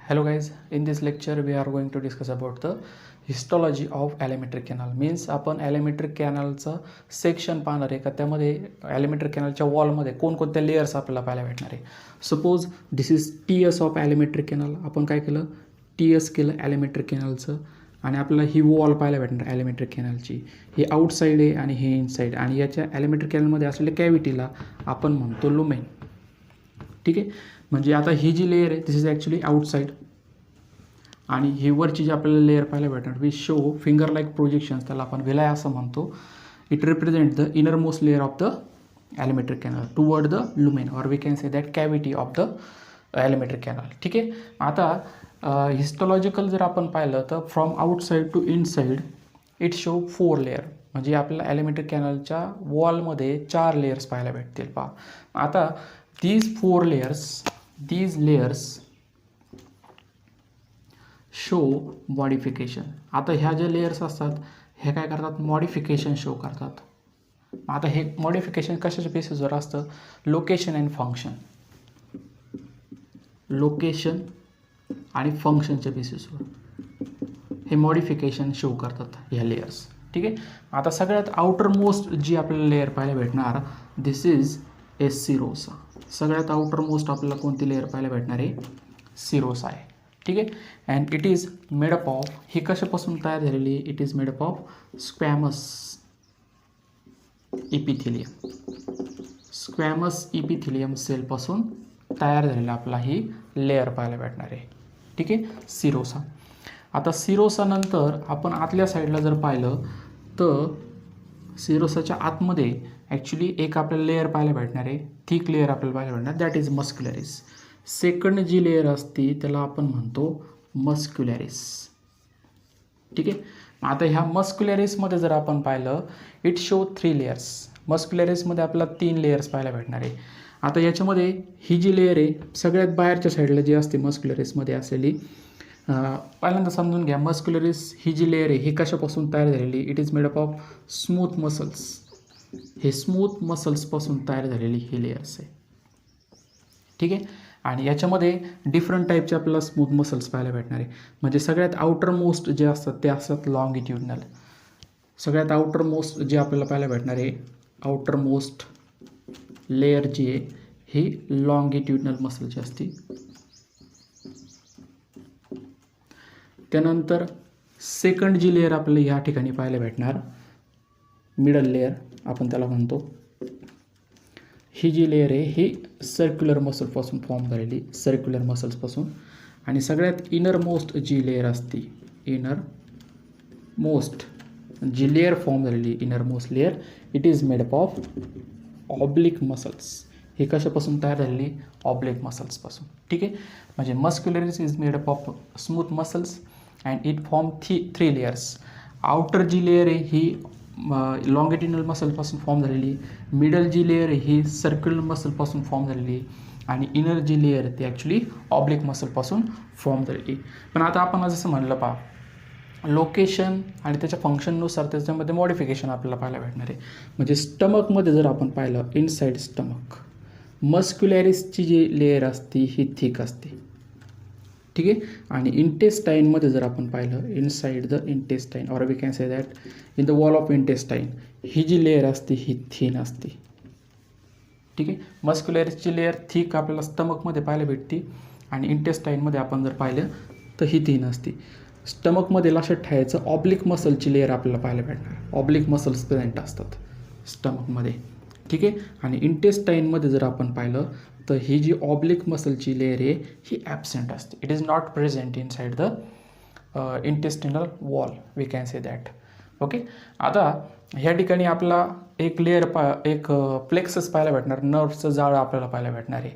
Hello guys, in this lecture we are going to discuss about the histology of alimentary canal. Means आपण alimentary canalचं section पाहणार आहे का त्यामध्ये alimentary canalच्या वॉलमध्ये कोणकोणत्या layers आपल्याला पाहायला भेटणार आहे. Suppose this is TS of alimentary canal. आपण काय केलं, टीएस केलं alimentary canalचं आणि आपल्याला ही वॉल पाहायला भेटणार alimentary canalची. ही आउटसाईड आहे आणि हे इनसाईड आणि याच्या alimentary canalमध्ये असलेल्या कॅव्हिटीला आपण म्हणतो लुमेन. ठीक आहे, म्हणजे आता ही जी लेयर आहे दिस इज ॲक्च्युली आउटसाईड आणि ही वरची जी आपल्याला लेयर पाहायला भेटणार we show finger like projections, त्याला आपण विलाय असं म्हणतो. It represent the inner most layer of the alimentary canal toward the lumen or we can say that cavity of the alimentary canal. ठीक आहे, आता हिस्टॉलॉजिकल जर आपण पाहिलं तर from outside to inside it show 4 layer. म्हणजे आपल्याला alimentary कॅनलच्या वॉलमध्ये 4 layers पाहायला भेटतील. पहा आता these 4 layers, these layers show modification. आता ह्या ज्या लेयर्स असतात हे काय करतात, मॉडिफिकेशन शो करतात. आता हे मॉडिफिकेशन कशाच्या बेसिसवर असतं, लोकेशन अँड फंक्शन, लोकेशन आणि फंक्शनच्या बेसिसवर हे मॉडिफिकेशन शो करतात ह्या लेयर्स. ठीक आहे, आता सगळ्यात आउटर मोस्ट जी आपल्याला लेयर पाहायला भेटणार दिस इज ए सिरोसा. सगळ्यात आउटर मोस्ट आपल्याला कोणती लेअर पाहायला भेटणार आहे, सिरोसा आहे. ठीक आहे, and it is made up of, ही कशापासून तयार झालेली, it is made up of squamous epithelium. Squamous epithelium सेलपासून तयार झालेला आपला ही लेअर पाहायला भेटणार आहे. ठीक आहे, सिरोसा. आता सिरोसा नंतर आपण आतल्या साईडला जर पाहिलं तर सिरोसाच्या आतमध्ये ॲक्च्युली एक आपल्याला लेअर पाहायला भेटणार आहे, थिक लेअर आपल्याला पाहायला भेटणार, दॅट इज मस्क्युलॅरिस. सेकंड जी लेअर असते त्याला आपण म्हणतो मस्क्युलॅरिस. ठीक आहे, आता ह्या मस्क्युलॅरिसमध्ये जर आपण पाहिलं इट शो 3 लेयर्स. मस्क्युलॅरिसमध्ये आपल्याला 3 लेयर्स पाहायला भेटणार आहे. आता याच्यामध्ये ही जी लेअर आहे सगळ्यात बाहेरच्या साईडला जी असते मस्क्युलॅरिसमध्ये असलेली, पहिल्यांदा समजून घ्या मस्क्युलॅरिस ही जी लेअर आहे ही कशापासून तयार झालेली, it is made up of smooth muscles. हे स्मूथ मसल्सपासून तयार झालेली ही लेयर्स आहे. ठीक आहे, आणि याच्यामध्ये डिफरंट टाईपचे आपल्याला स्मूथ मसल्स पाहायला भेटणार आहे. म्हणजे सगळ्यात आउटर मोस्ट जे असतात ते असतात लॉंगिट्युडनल. सगळ्यात आउटर मोस्ट जे आपल्याला पाहायला भेटणार आहे, आउटर मोस्ट लेयर जी आहे ही लॉंगिट्युडनल मसलची असते. त्यानंतर सेकंड जी लेयर आपल्याला ह्या ठिकाणी पाहायला भेटणार मिडल लेयर आपण त्याला म्हणतो. ही जी लेयर आहे ही सर्क्युलर मसलपासून फॉर्म झालेली, सर्क्युलर मसल्सपासून. आणि सगळ्यात इनर मोस्ट जी लेयर असते, इनर मोस्ट जी लेयर फॉर्म झालेली inner most layer it is made up of oblique muscles. हे कशापासून तयार झालेली, ऑब्लिक मसल्सपासून. ठीक आहे, म्हणजे muscularis is made up of smooth muscles and it form 3 layers. Outer जी लेयर आहे ही लॉंगिट्युडनल मसलपासून फॉर्म झालेली, मिडल जी लेयर आहे ही सर्क्युलर मसलपासून फॉर्म झालेली आणि इनर जी लेयर आहे ती ॲक्च्युली ऑब्लिक मसलपासून फॉर्म झालेली. पण आता आपण जसं म्हणलं पहा लोकेशन आणि त्याच्या फंक्शननुसार त्याच्यामध्ये मॉडिफिकेशन आपल्याला पाहायला भेटणार आहे. म्हणजे स्टमकमध्ये जर आपण पाहिलं इनसाईड स्टमक मस्क्युलॅरिसची जी लेयर असते ही थिक असते. ठीक आहे, आणि इंटेस्टाईनमध्ये जर आपण पाहिलं inside the intestine or we can say that in the wall of intestine ही जी लेयर असते ही थिन असते. ठीक आहे, मस्क्युलॅरिसची लेयर थिक आपल्याला स्टमकमध्ये पाहायला भेटते आणि इंटेस्टाईनमध्ये आपण जर पाहिलं तर ही थिन असते. स्टमकमध्ये लक्षात ठेवायचं ऑब्लिक मसलची लेयर आपल्याला पाहायला भेटणार, ऑब्लिक मसल्स प्रेझेंट असतात स्टमकमध्ये. ठीक आहे, आणि इंटेस्टाईनमध्ये जर आपण पाहिलं तर ही जी ऑब्लिक मसलची लेयर आहे ही ॲबसेंट असते. It is not present inside the intestinal wall we can say that. Okay, आता ह्या ठिकाणी आपला एक लेयर एक प्लेक्सस पाहायला भेटणार, नर्व्हचं जाळं आपल्याला पाहायला भेटणार आहे.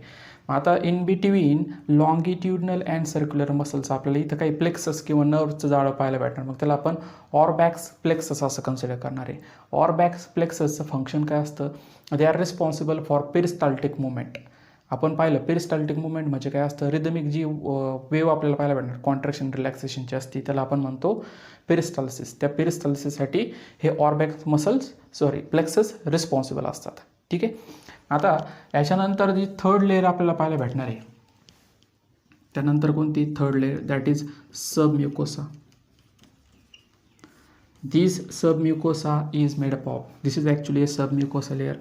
आता in between longitudinal and circular muscles आपल्याला इथं काही प्लेक्सस किंवा नर्व्हचं जाळं पाहायला भेटणार. मग त्याला आपण ऑरबॅक्स प्लेक्सस असं कन्सिडर करणार आहे. ऑरबॅक्स प्लेक्ससचं फंक्शन काय असतं, they are responsible for peristaltic movement. आपण पाहिलं पेरिस्टाल्टिक मुवमेंट म्हणजे काय असतं, रिदमिक जी वेव्ह आपल्याला पाहायला भेटणार कॉन्ट्रॅक्शन रिलॅक्सेशनची असते त्याला आपण म्हणतो पेरिस्टाल्सिस. त्या पेरिस्टाल्सिससाठी हे ऑरबॅक्स प्लेक्सस रिस्पॉन्सिबल असतात. ठीक आहे, आता याच्यानंतर जी थर्ड लेयर आपल्याला पाहायला भेटणार आहे त्यानंतर कोणती third layer, that is submucosa. This submucosa is made up of, this is actually a submucosa layer.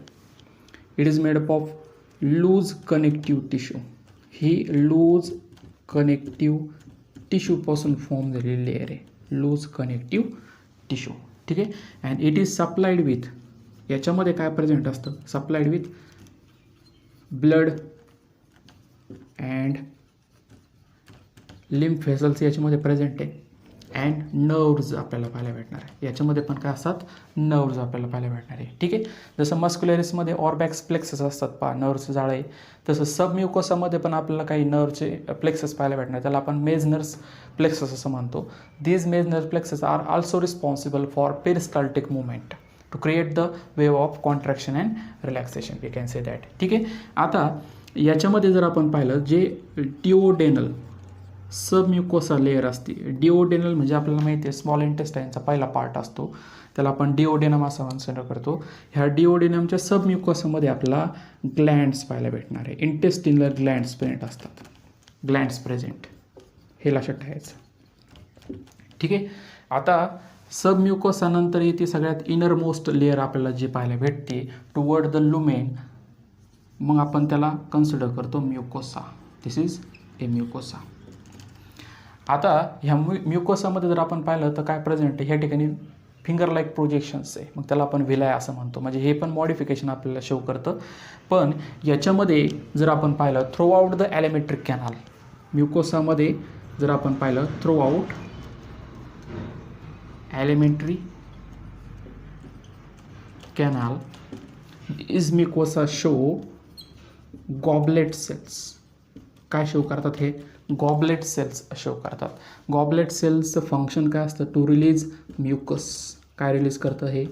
It is made up of loose connective tissue. ही लूज कनेक्टिव्ह टिश्यू पासून फॉर्म झालेली layer आहे, लूज कनेक्टिव्ह टिश्यू. ठीक आहे. And it is supplied with, याच्यामध्ये काय present असतं, supplied with blood and lymph vessels याच्यामध्ये प्रेझेंट आहे. अँड नर्व्ज आपल्याला पाहायला भेटणार आहे. याच्यामध्ये पण काय असतात, नर्व्ज आपल्याला पाहायला भेटणार आहे. ठीक आहे. जसं मस्क्युलरिसमध्ये ऑर्बॅक्स प्लेक्सस असतात पहा, नर्व्हचं जाळं आहे, तसं सबम्युकोसामध्ये पण आपल्याला काही नर्व्हचे प्लेक्सस पाहायला भेटणार, त्याला आपण मेजनर्स प्लेक्सस असं म्हणतो. These Meissner's plexus are also responsible for peristaltic movement to create the wave of contraction and relaxation, we can say that. ठीक आहे. आता याच्यामध्ये जर आपण पाहिलं, जे डिओडेनल सबम्युकोसा लेअर असते, डिओडेनल म्हणजे आपल्याला माहिती आहे स्मॉल इंटेस्टाईनचा पहिला पार्ट असतो, त्याला आपण डिओडेनम असं कन्सिडर करतो. ह्या डिओडेनमच्या सबम्युकोसामध्ये आपल्याला ग्लँड्स पाहायला भेटणार आहे, इंटेस्टिनल ग्लँड्स प्रेझेंट असतात, ग्लँड्स प्रेझेंट, हे लक्षात ठेवायचं. ठीक आहे. आता सबम्युकोसानंतर येते सगळ्यात इनरमोस्ट लेअर आपल्याला जी पाहायला भेटते टुवर्ड द लुमेन, मग आपण त्याला कन्सिडर करतो म्युकोसा. दिस इज ए म्युकोसा. आता ह्या म्युकोसामध्ये जर आपण पाहिलं तर काय प्रेझेंट आहे, ह्या ठिकाणी फिंगर लाईक प्रोजेक्शन्स आहे, मग त्याला आपण विलाय असं म्हणतो. म्हणजे हे पण मॉडिफिकेशन आपल्याला शो करतं. पण याच्यामध्ये जर आपण पाहिलं throughout the alimentary canal, म्युकोसामध्ये जर आपण पाहिलं throughout alimentary canal is mucosa show goblet cells. काय शो करतात, हे गॉबलेट सेल्स शो करतात. गॉबलेट सेल्सचं फंक्शन काय असतं, टू रिलीज म्युकस. काय रिलीज करतं, हे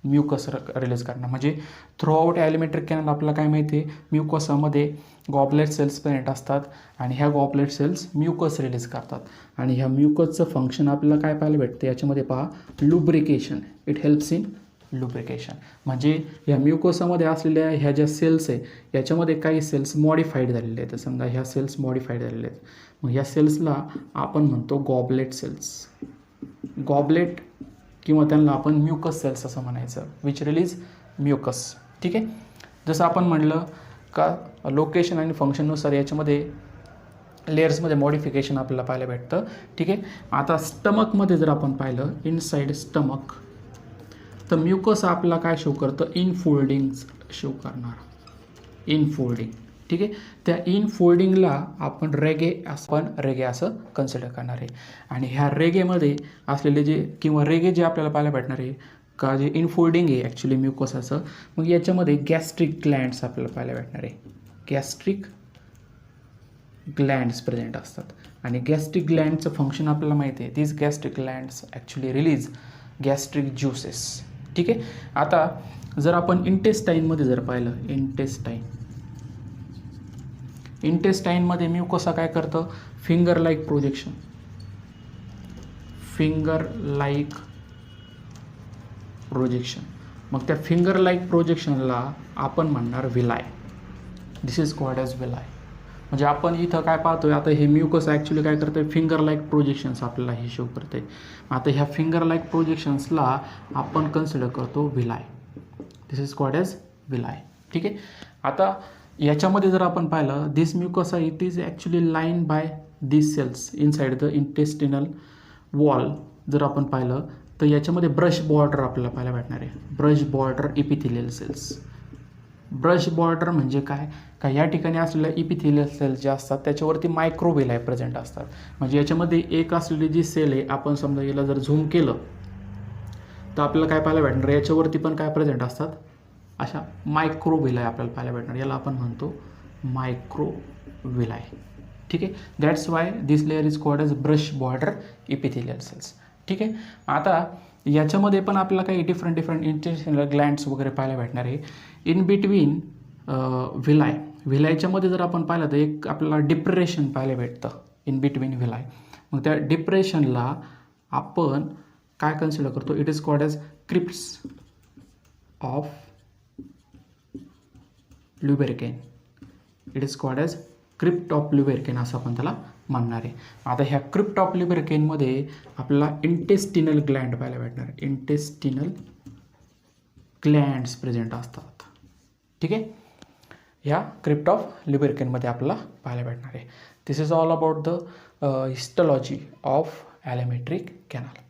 म्युकस रिलीज करणं. म्हणजे थ्रू आउट ॲलिमेट्रिक कॅनल आपल्याला काय माहिती आहे, म्युकोसामध्ये गॉबलेट सेल्स प्रेझेंट असतात आणि ह्या गॉबलेट सेल्स म्युकस रिलीज करतात. आणि ह्या म्युकसचं फंक्शन आपल्याला काय पाहायला भेटतं, याच्यामध्ये पहा lubrication, it helps in lubrication. म्हणजे ह्या म्युकोसामध्ये असलेल्या ह्या ज्या सेल्स आहे याच्यामध्ये काही सेल्स मॉडिफाईड झालेले आहेत. समजा ह्या सेल्स मॉडिफाईड झालेले आहेत, मग ह्या सेल्सला आपण म्हणतो गॉबलेट सेल्स. गॉबलेट किंवा त्यांना आपण म्युकस सेल्स असं म्हणायचं, विच रिलीज म्युकस. ठीक आहे. जसं आपण म्हणलं का लोकेशन आणि फंक्शननुसार याच्यामध्ये लेयर्समध्ये मॉडिफिकेशन आपल्याला पाहायला भेटतं. ठीक आहे. आता स्टमकमध्ये जर आपण पाहिलं, इनसाइड स्टमक, तर म्युकस आपल्याला काय शो करतं, इनफोल्डिंग शो करणार, इनफोल्डिंग. ठीक आहे. त्या इनफोल्डिंगला आपण रेगे असं कन्सिडर करणार आहे. आणि ह्या रेगेमध्ये असलेले जे किंवा रेगे जे आपल्याला पाहायला भेटणार आहे का, जे इनफोल्डिंग आहे ॲक्च्युली म्युकोसाचं, मग याच्यामध्ये गॅस्ट्रिक ग्लँड्स आपल्याला पाहायला भेटणार आहे. गॅस्ट्रिक ग्लँड्स प्रेझेंट असतात. आणि गॅस्ट्रिक ग्लँडचं फंक्शन आपल्याला माहिती आहे, this gastric glands actually release gastric juices. ठीक आहे. आता जर आपण इंटेस्टाईनमध्ये जर पाहिलं, इंटेस्टाईनमध्ये म्युकोसा काय करतं, finger like projection, finger like projection. मग त्या फिंगर लाईक प्रोजेक्शनला आपण म्हणणार विलाय. This is called as विलाय. म्हणजे आपण इथं काय पाहतोय, आता हे म्युकस ॲक्च्युली काय करतं, फिंगर लाईक प्रोजेक्शन्स आपल्याला हे शो करते. आता ह्या फिंगर लाईक प्रोजेक्शन्सला आपण कन्सिडर करतो villi. This is called as villi. ठीक आहे. आता याच्यामध्ये जर आपण पाहिलं, this mucosa it is actually line by this cells inside the intestinal wall. जर आपण पाहिलं तर याच्यामध्ये ब्रश बॉर्डर आपल्याला पाहायला भेटणार आहे, brush border epithelial cells. Brush border म्हणजे काय, का या ठिकाणी असलेल्या इपिथिलियल सेल्स ज्या असतात त्याच्यावरती मायक्रोविलाय प्रेझेंट असतात. म्हणजे याच्यामध्ये एक असलेली जी सेल आहे, आपण समजा याला जर झूम केलं तर आपल्याला काय पाहायला भेटणार, याच्यावरती पण काय प्रेझेंट असतात, अशा मायक्रोविलाय आपल्याला पाहायला भेटणार. याला आपण म्हणतो मायक्रोविलाय. ठीक आहे. That's why this layer is called as brush border epithelial cells. ठीक आहे. आता याच्यामध्ये पण आपल्याला काही डिफरंट इंटेस्टिनल ग्लँड्स वगैरे पाहायला भेटणार आहे. इन बिटवीन विलायच्यामध्ये जर आपण पाहिलं तर एक आपल्याला डिप्रेशन पाहायला भेटतं इन बिटवीन विलाय. मग त्या डिप्रेशनला आपण काय कन्सिडर करतो, it is called as crypts of Lieberkuhn. It is called as crypt of Lieberkuhn असं आपण त्याला म्हणणार आहे. आता ह्या क्रिप्ट ऑफ ल्युब्रिकेनमध्ये आपल्याला इंटेस्टिनल ग्लँड पाहायला भेटणार. इंटेस्टिनल ग्लँड्स प्रेझेंट असतात. ठीक आहे, ह्या क्रिप्ट ऑफ ल्युब्रिकेनमध्ये आपल्याला पाहायला भेटणार आहे. This is all about the histology of alimentary canal.